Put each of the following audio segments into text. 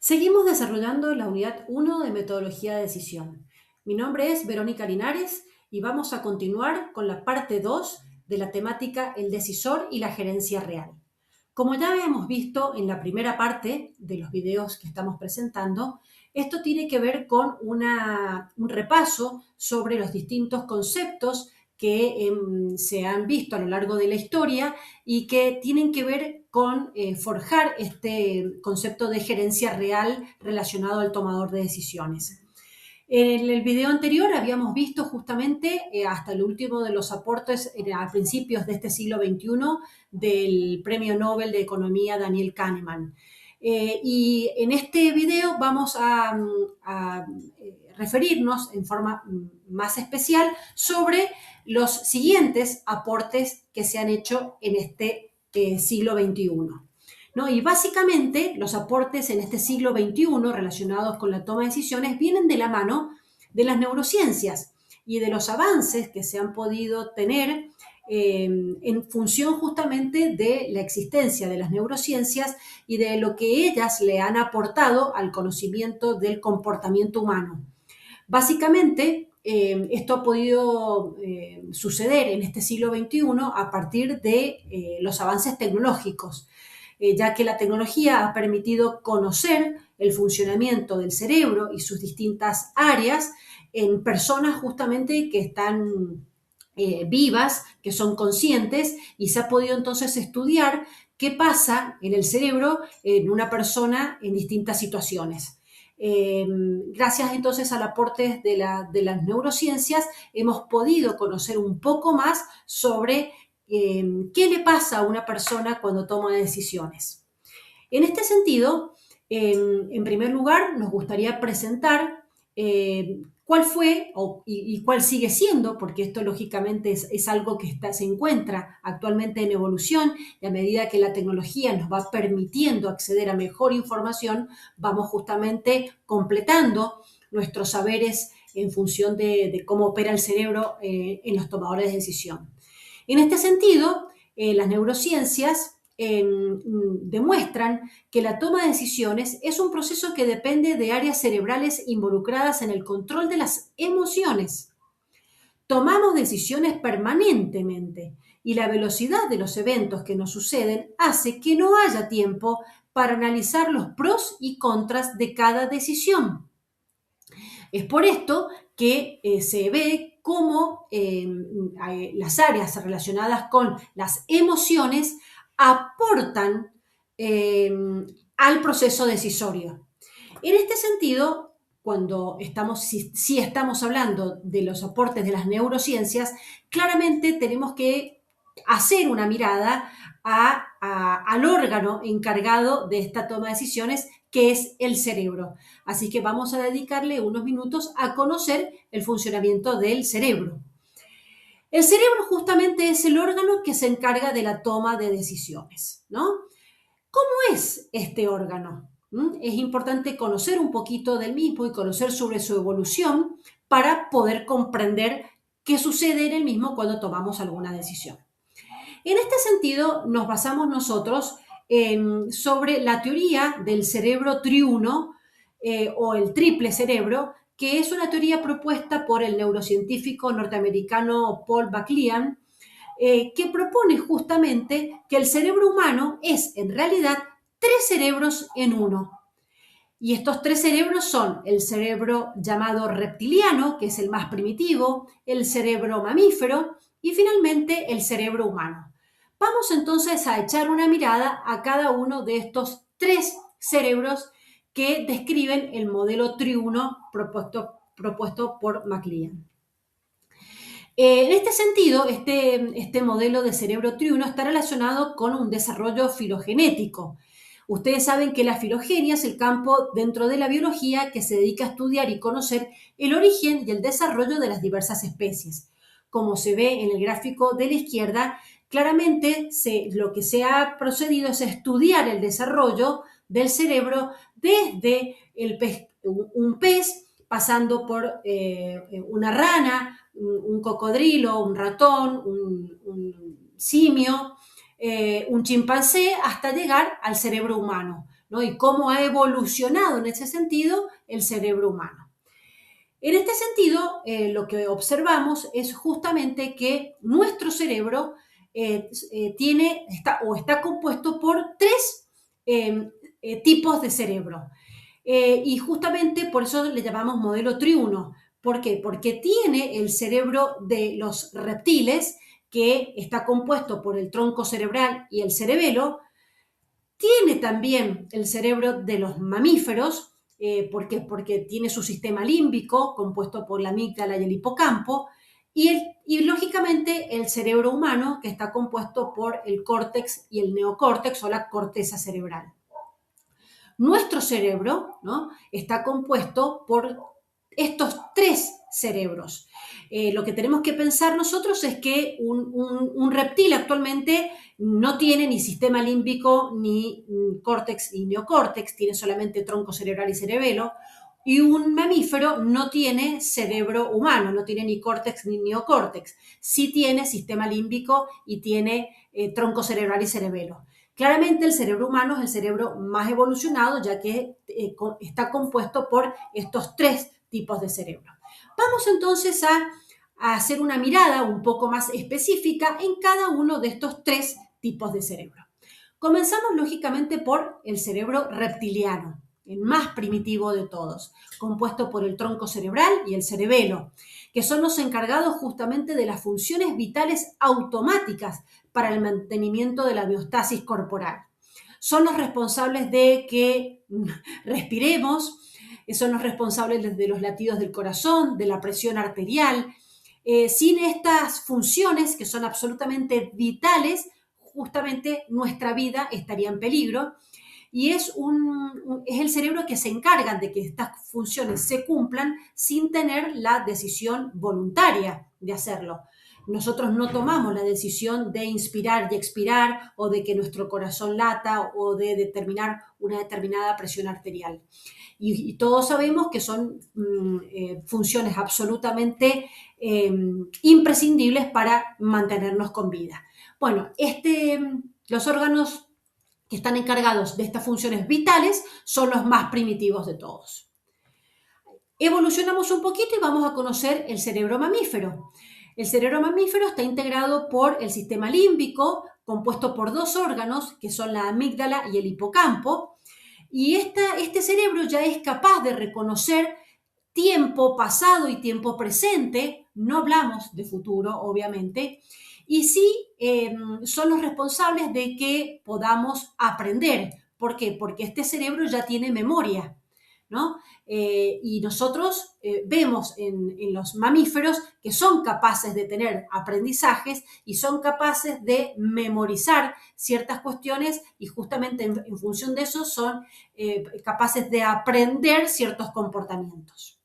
Seguimos desarrollando la unidad 1 de metodología de decisión. Mi nombre es Verónica Linares y vamos a continuar con la parte 2 de la temática El decisor y la gerencia real. Como ya habíamos visto en la primera parte de los videos que estamos presentando, esto tiene que ver con un repaso sobre los distintos conceptos que se han visto a lo largo de la historia y que tienen que ver con forjar este concepto de gerencia real relacionado al tomador de decisiones. En el video anterior habíamos visto justamente hasta el último de los aportes a principios de este siglo XXI del Premio Nobel de Economía Daniel Kahneman. Y en este video vamos a referirnos en forma más especial sobre los siguientes aportes que se han hecho en este siglo XXI. ¿No? Y básicamente los aportes en este siglo XXI relacionados con la toma de decisiones vienen de la mano de las neurociencias y de los avances que se han podido tener en función justamente de la existencia de las neurociencias y de lo que ellas le han aportado al conocimiento del comportamiento humano. Básicamente, esto ha podido suceder en este siglo XXI a partir de los avances tecnológicos, ya que la tecnología ha permitido conocer el funcionamiento del cerebro y sus distintas áreas en personas justamente que están vivas, que son conscientes, y se ha podido entonces estudiar qué pasa en el cerebro en una persona en distintas situaciones. Gracias entonces al aporte de las neurociencias hemos podido conocer un poco más sobre qué le pasa a una persona cuando toma decisiones. En este sentido, en primer lugar, nos gustaría presentar cuál fue y cuál sigue siendo, porque esto lógicamente es algo que se encuentra actualmente en evolución y a medida que la tecnología nos va permitiendo acceder a mejor información, vamos justamente completando nuestros saberes en función de cómo opera el cerebro en los tomadores de decisión. En este sentido, las neurociencias demuestran que la toma de decisiones es un proceso que depende de áreas cerebrales involucradas en el control de las emociones. Tomamos decisiones permanentemente y la velocidad de los eventos que nos suceden hace que no haya tiempo para analizar los pros y contras de cada decisión. Es por esto que se ve cómo las áreas relacionadas con las emociones aportan al proceso decisorio. En este sentido, cuando si estamos hablando de los aportes de las neurociencias, claramente tenemos que hacer una mirada al órgano encargado de esta toma de decisiones, que es el cerebro. Así que vamos a dedicarle unos minutos a conocer el funcionamiento del cerebro. El cerebro justamente es el órgano que se encarga de la toma de decisiones, ¿no? ¿Cómo es este órgano? Es importante conocer un poquito del mismo y conocer sobre su evolución para poder comprender qué sucede en el mismo cuando tomamos alguna decisión. En este sentido, nos basamos nosotros sobre la teoría del cerebro triuno o el triple cerebro, que es una teoría propuesta por el neurocientífico norteamericano Paul MacLean, que propone justamente que el cerebro humano es en realidad tres cerebros en uno. Y estos tres cerebros son el cerebro llamado reptiliano, que es el más primitivo, el cerebro mamífero y finalmente el cerebro humano. Vamos entonces a echar una mirada a cada uno de estos tres cerebros que describen el modelo triuno propuesto por MacLean. En este sentido, este modelo de cerebro triuno está relacionado con un desarrollo filogenético. Ustedes saben que la filogenia es el campo dentro de la biología que se dedica a estudiar y conocer el origen y el desarrollo de las diversas especies. Como se ve en el gráfico de la izquierda, claramente lo que se ha procedido es estudiar el desarrollo del cerebro desde un pez, pasando por una rana, un cocodrilo, un ratón, un simio, un chimpancé, hasta llegar al cerebro humano. ¿no? Y cómo ha evolucionado en ese sentido el cerebro humano. En este sentido, lo que observamos es justamente que nuestro cerebro está compuesto por tres tipos de cerebro. Y justamente por eso le llamamos modelo triuno. ¿Por qué? Porque tiene el cerebro de los reptiles, que está compuesto por el tronco cerebral y el cerebelo. Tiene también el cerebro de los mamíferos, ¿por qué? Porque tiene su sistema límbico compuesto por la amígdala y el hipocampo, y lógicamente el cerebro humano, que está compuesto por el córtex y el neocórtex o la corteza cerebral. Nuestro cerebro, ¿no?, está compuesto por estos tres cerebros. Lo que tenemos que pensar nosotros es que un reptil actualmente no tiene ni sistema límbico, ni córtex ni neocórtex, tiene solamente tronco cerebral y cerebelo. Y un mamífero no tiene cerebro humano, no tiene ni córtex ni neocórtex. Sí tiene sistema límbico y tiene tronco cerebral y cerebelo. Claramente el cerebro humano es el cerebro más evolucionado, ya que está compuesto por estos tres tipos de cerebro. Vamos entonces a hacer una mirada un poco más específica en cada uno de estos tres tipos de cerebro. Comenzamos lógicamente por el cerebro reptiliano, el más primitivo de todos, compuesto por el tronco cerebral y el cerebelo, que son los encargados justamente de las funciones vitales automáticas para el mantenimiento de la biostasis corporal. Son los responsables de que respiremos, son los responsables de los latidos del corazón, de la presión arterial. Sin estas funciones, que son absolutamente vitales, justamente nuestra vida estaría en peligro. Y es el cerebro que se encarga de que estas funciones se cumplan sin tener la decisión voluntaria de hacerlo. Nosotros no tomamos la decisión de inspirar y expirar, o de que nuestro corazón lata, o de determinar una determinada presión arterial. Y todos sabemos que son funciones absolutamente imprescindibles para mantenernos con vida. Bueno, los órganos que están encargados de estas funciones vitales son los más primitivos de todos. Evolucionamos un poquito y vamos a conocer el cerebro mamífero. El cerebro mamífero está integrado por el sistema límbico, compuesto por dos órganos, que son la amígdala y el hipocampo, y este cerebro ya es capaz de reconocer tiempo pasado y tiempo presente. No hablamos de futuro, obviamente, y sí son los responsables de que podamos aprender. ¿Por qué? Porque este cerebro ya tiene memoria, ¿no? Y nosotros vemos en los mamíferos que son capaces de tener aprendizajes y son capaces de memorizar ciertas cuestiones, y justamente en función de eso son capaces de aprender ciertos comportamientos.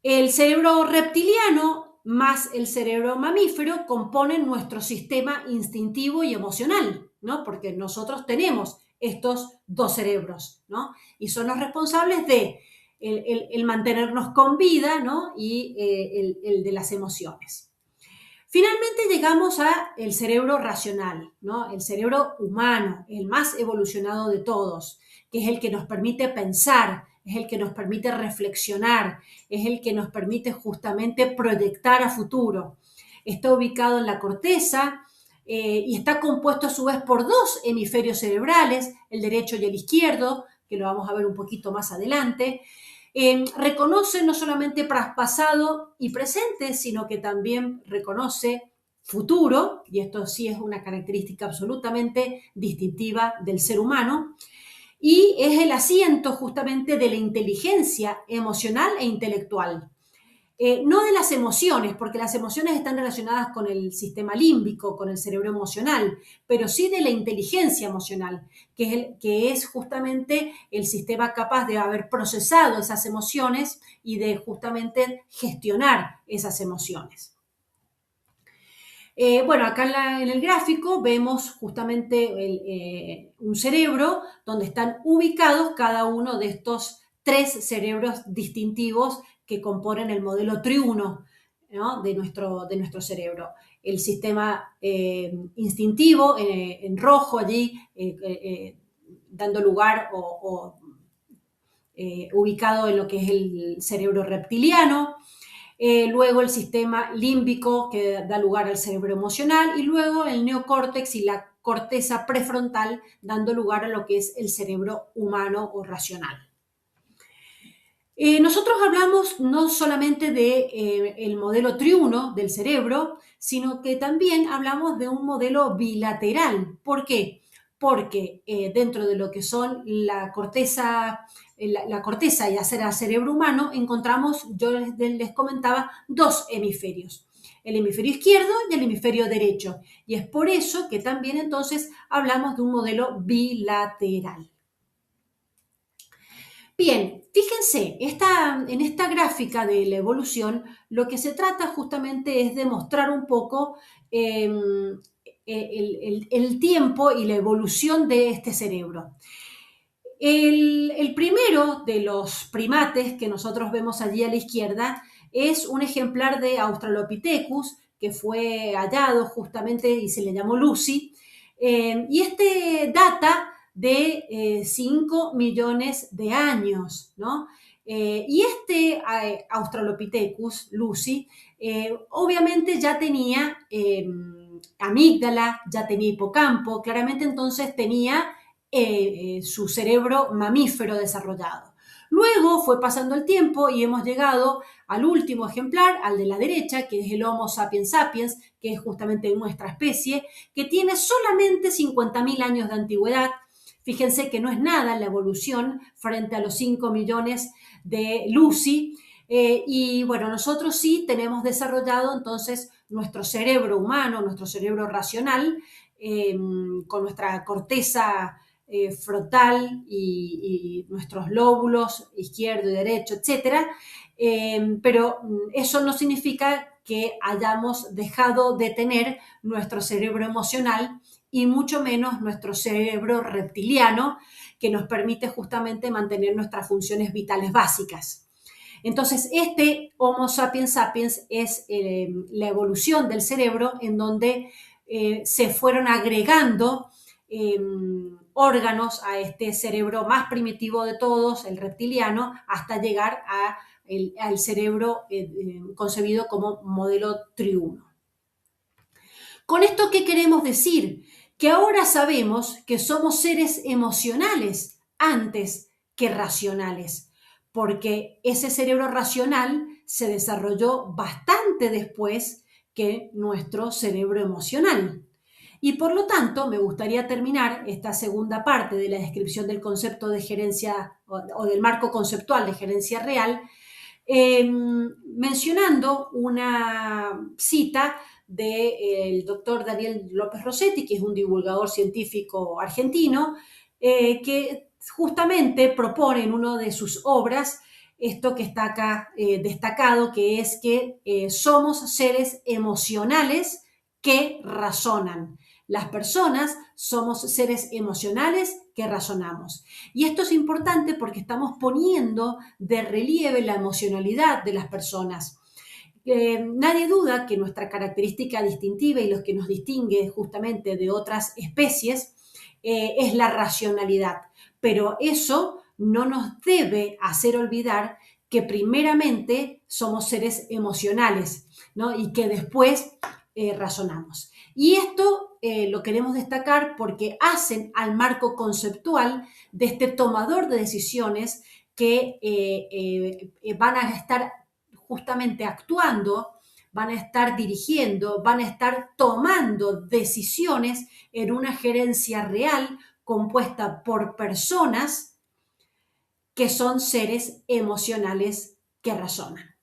El cerebro reptiliano más el cerebro mamífero componen nuestro sistema instintivo y emocional, ¿no? Porque nosotros tenemos estos dos cerebros, ¿no? Y son los responsables de el mantenernos con vida, ¿no? Y el de las emociones. Finalmente llegamos al cerebro racional, ¿no? El cerebro humano, el más evolucionado de todos, que es el que nos permite pensar, es el que nos permite reflexionar, es el que nos permite justamente proyectar a futuro. Está ubicado en la corteza y está compuesto a su vez por dos hemisferios cerebrales, el derecho y el izquierdo, que lo vamos a ver un poquito más adelante. Reconoce no solamente pasado y presente, sino que también reconoce futuro, y esto sí es una característica absolutamente distintiva del ser humano, y es el asiento justamente de la inteligencia emocional e intelectual. No de las emociones, porque las emociones están relacionadas con el sistema límbico, con el cerebro emocional, pero sí de la inteligencia emocional, que es justamente el sistema capaz de haber procesado esas emociones y de justamente gestionar esas emociones. Bueno, acá en el gráfico vemos justamente un cerebro donde están ubicados cada uno de estos tres cerebros distintivos que componen el modelo triuno, ¿no?, de nuestro cerebro. El sistema instintivo en rojo allí, dando lugar o ubicado en lo que es el cerebro reptiliano. Luego el sistema límbico, que da lugar al cerebro emocional, y luego el neocórtex y la corteza prefrontal, dando lugar a lo que es el cerebro humano o racional. Nosotros hablamos no solamente del modelo triuno del cerebro, sino que también hablamos de un modelo bilateral. ¿Por qué? Porque dentro de lo que son la corteza y hacer al cerebro humano, encontramos, yo les comentaba, dos hemisferios, el hemisferio izquierdo y el hemisferio derecho. Y es por eso que también entonces hablamos de un modelo bilateral. Bien, fíjense, en esta gráfica de la evolución, lo que se trata justamente es de mostrar un poco el tiempo y la evolución de este cerebro. El primero de los primates que nosotros vemos allí a la izquierda es un ejemplar de Australopithecus que fue hallado justamente y se le llamó Lucy. Y este data de 5 millones de años, ¿no? Y este Australopithecus, Lucy, obviamente ya tenía amígdala, ya tenía hipocampo, claramente entonces tenía su cerebro mamífero desarrollado. Luego fue pasando el tiempo y hemos llegado al último ejemplar, al de la derecha, que es el Homo sapiens sapiens, que es justamente nuestra especie, que tiene solamente 50.000 años de antigüedad. Fíjense que no es nada la evolución frente a los 5 millones de Lucy. Y bueno, nosotros sí tenemos desarrollado entonces nuestro cerebro humano, nuestro cerebro racional, con nuestra corteza frontal y nuestros lóbulos izquierdo y derecho, etcétera. Pero eso no significa que hayamos dejado de tener nuestro cerebro emocional y mucho menos nuestro cerebro reptiliano, que nos permite justamente mantener nuestras funciones vitales básicas. Entonces, este Homo sapiens sapiens es la evolución del cerebro en donde se fueron agregando órganos a este cerebro más primitivo de todos, el reptiliano, hasta llegar al cerebro concebido como modelo triuno. ¿Con esto qué queremos decir? Que ahora sabemos que somos seres emocionales antes que racionales, porque ese cerebro racional se desarrolló bastante después que nuestro cerebro emocional. Y por lo tanto, me gustaría terminar esta segunda parte de la descripción del concepto de gerencia o del marco conceptual de gerencia real, mencionando una cita del doctor Daniel López Rossetti, que es un divulgador científico argentino, que justamente propone en una de sus obras esto que está acá destacado, que es que somos seres emocionales que razonan. Las personas somos seres emocionales que razonamos. Y esto es importante porque estamos poniendo de relieve la emocionalidad de las personas. Nadie duda que nuestra característica distintiva y lo que nos distingue justamente de otras especies es la racionalidad. Pero eso no nos debe hacer olvidar que primeramente somos seres emocionales, ¿no? Y que después razonamos. Y esto lo queremos destacar porque hacen al marco conceptual de este tomador de decisiones que van a estar justamente actuando, van a estar dirigiendo, van a estar tomando decisiones en una gerencia real compuesta por personas que son seres emocionales que razonan.